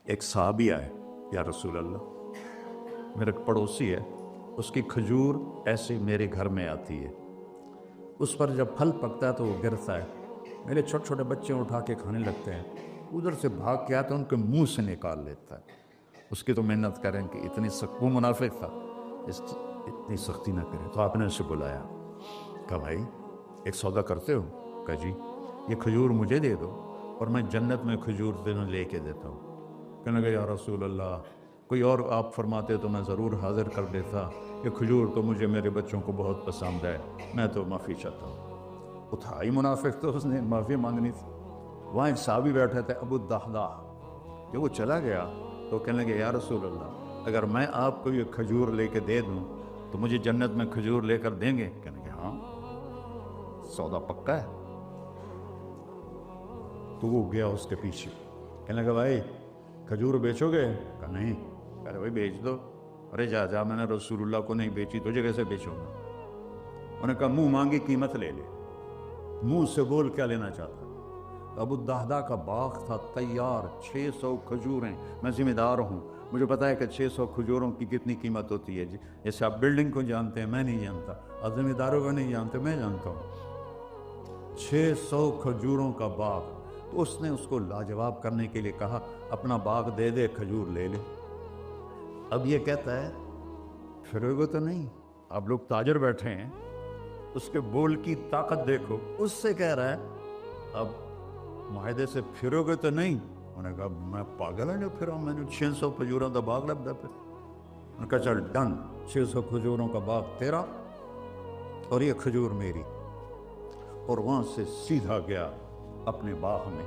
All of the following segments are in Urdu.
ایک صحابی آئے، یا رسول اللہ میرا ایک پڑوسی ہے، اس کی کھجور ایسے میرے گھر میں آتی ہے، اس پر جب پھل پکتا ہے تو وہ گرتا ہے، میرے چھوٹے چھوٹے بچے اٹھا کے کھانے لگتے ہیں، ادھر سے بھاگ کے آتا ہے ان کے منہ سے نکال لیتا ہے۔ اس کی تو محنت کریں کہ اتنی سخت، وہ منافق تھا، اتنی سختی نہ کریں، تو آپ نے اسے بلایا، کہا بھائی ایک سودا کرتے ہو؟ کہا جی، یہ کھجور مجھے دے دو اور میں جنت میں کھجور دونوں لے کے دیتا ہوں۔ کہنے لگا یا رسول اللہ کوئی اور آپ فرماتے تو میں ضرور حاضر کر دیتا، یہ کھجور تو مجھے میرے بچوں کو بہت پسند ہے، میں تو معافی چاہتا ہوں۔ اٹھائی منافق، تو اس نے معافی مانگنی تھی۔ وہاں ایک صحابی بیٹھے تھے ابو الدحداح، جب وہ چلا گیا تو کہنے لگے یا رسول اللہ اگر میں آپ کو یہ کھجور لے کے دے دوں تو مجھے جنت میں کھجور لے کر دیں گے؟ کہنے لگے ہاں، سودا پکا ہے۔ تو وہ گیا اس کے پیچھے، کہنے لگا بھائی کھجور بیچو گے؟ کہا نہیں۔ کہہ رہے بھائی بیچ دو۔ ارے جا میں نے رسول اللہ کو نہیں بیچی، تجھے کیسے بیچوں گا؟ انہوں نے کہا منہ مانگی قیمت لے لے، منہ سے بول کیا لینا چاہتا۔ ابو الدحداح کا باغ تھا تیار، 600 کھجوریں، میں ذمہ دار ہوں، مجھے پتا ہے کہ 600 کھجوروں کی کتنی قیمت ہوتی ہے، جیسے آپ بلڈنگ کو جانتے ہیں میں نہیں جانتا، آپ ذمہ داروں کو نہیں جانتے میں جانتا ہوں۔ 600 کھجوروں کا باغ، تو اس نے اس کو لاجواب کرنے کے لیے کہا اپنا باغ دے دے، کھجور لے لے۔ اب یہ کہتا ہے پھرو گے تو نہیں، آپ لوگ تاجر بیٹھے ہیں، اس کے بول کی طاقت دیکھو، اس سے کہہ رہا ہے اب معاہدے سے پھرو گے تو نہیں؟ انہوں نے کہا میں پاگل ہے جو پھراؤں، میں نے 600 کھجوروں کا باغ لب پھر۔ انہوں نے کہا چل ڈن، 600 کھجوروں کا باغ تیرا اور یہ کھجور میری۔ اور وہاں سے سیدھا گیا اپنے باغ میں۔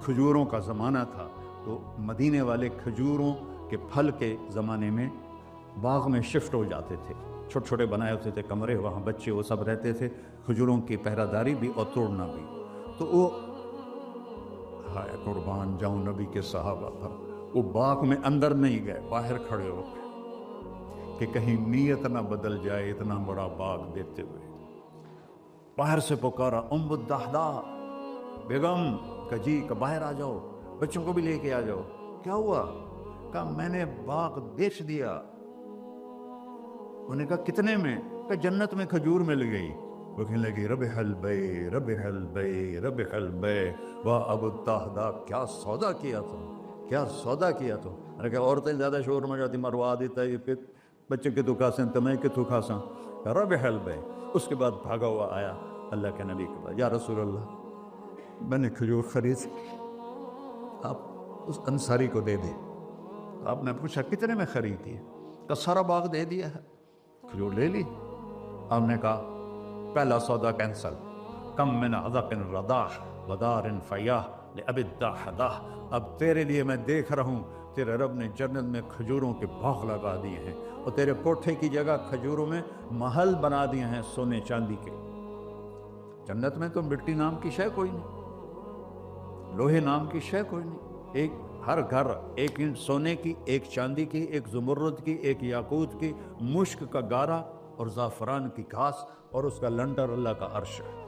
کھجوروں کا زمانہ تھا تو مدینے والے کھجوروں کے پھل کے زمانے میں باغ میں شفٹ ہو جاتے تھے، چھوٹے چھوٹے بنائے ہوتے تھے کمرے، وہاں بچے وہ سب رہتے تھے، کھجوروں کی پہرہ داری بھی اور توڑنا بھی۔ تو وہ ہائے قربان جاؤں نبی کے صحابہ پر، وہ باغ میں اندر نہیں گئے، باہر کھڑے ہو گئے کہ کہیں نیت نہ بدل جائے، اتنا بڑا باغ دیتے ہوئے۔ باہر سے پکارا ام الدحداح بیگم، کہ جی، کہ باہر آ جاؤ، بچوں کو بھی لے کے آ جاؤ۔ کیا ہوا؟ کہا میں نے باغ بیچ دیا۔ انہوں نے کہا کتنے میں؟ کہ جنت میں کھجور مل گئی۔ وہ کہنے لگی ربح البیع ربح البیع ربح البیع، واہ ابو الدحداح کیا سودا کیا تم، کیا سودا کیا تم۔ میں نے کہا عورتیں زیادہ شور مچاتی، مروا دیتا ہے یہ بچے کے تو کھاسیں تمہیں کے تو کھاساں، ربح البیع۔ اس کے بعد بھاگا ہوا آیا اللہ کے نبی کے پاس، یا رسول اللہ میں نے کھجور خرید، آپ اس انصاری کو دے دیں۔ آپ نے پوچھا کتنے میں خریدی ہے؟ کہ سارا باغ دے دیا ہے، کھجور لے لی۔ آپ نے کہا پہلا سودا کینسل، کم من عذق رداح ودار فیاح لأبی الدحداح۔ اب تیرے لیے میں دیکھ رہا ہوں تیرے رب نے جنت میں کھجوروں کے باغ لگا دیے ہیں، اور تیرے کوٹھے کی جگہ کھجوروں میں محل بنا دیے ہیں سونے چاندی کے۔ جنت میں تو مٹی نام کی شے کوئی نہیں، لوہے نام کی شے کوئی نہیں، ایک ہر گھر ایک اینٹ سونے کی، ایک چاندی کی، ایک زمرد کی، ایک یاقوت کی، مشک کا گارا اور زعفران کی گھاس، اور اس کا لنڈر اللہ کا عرش ہے۔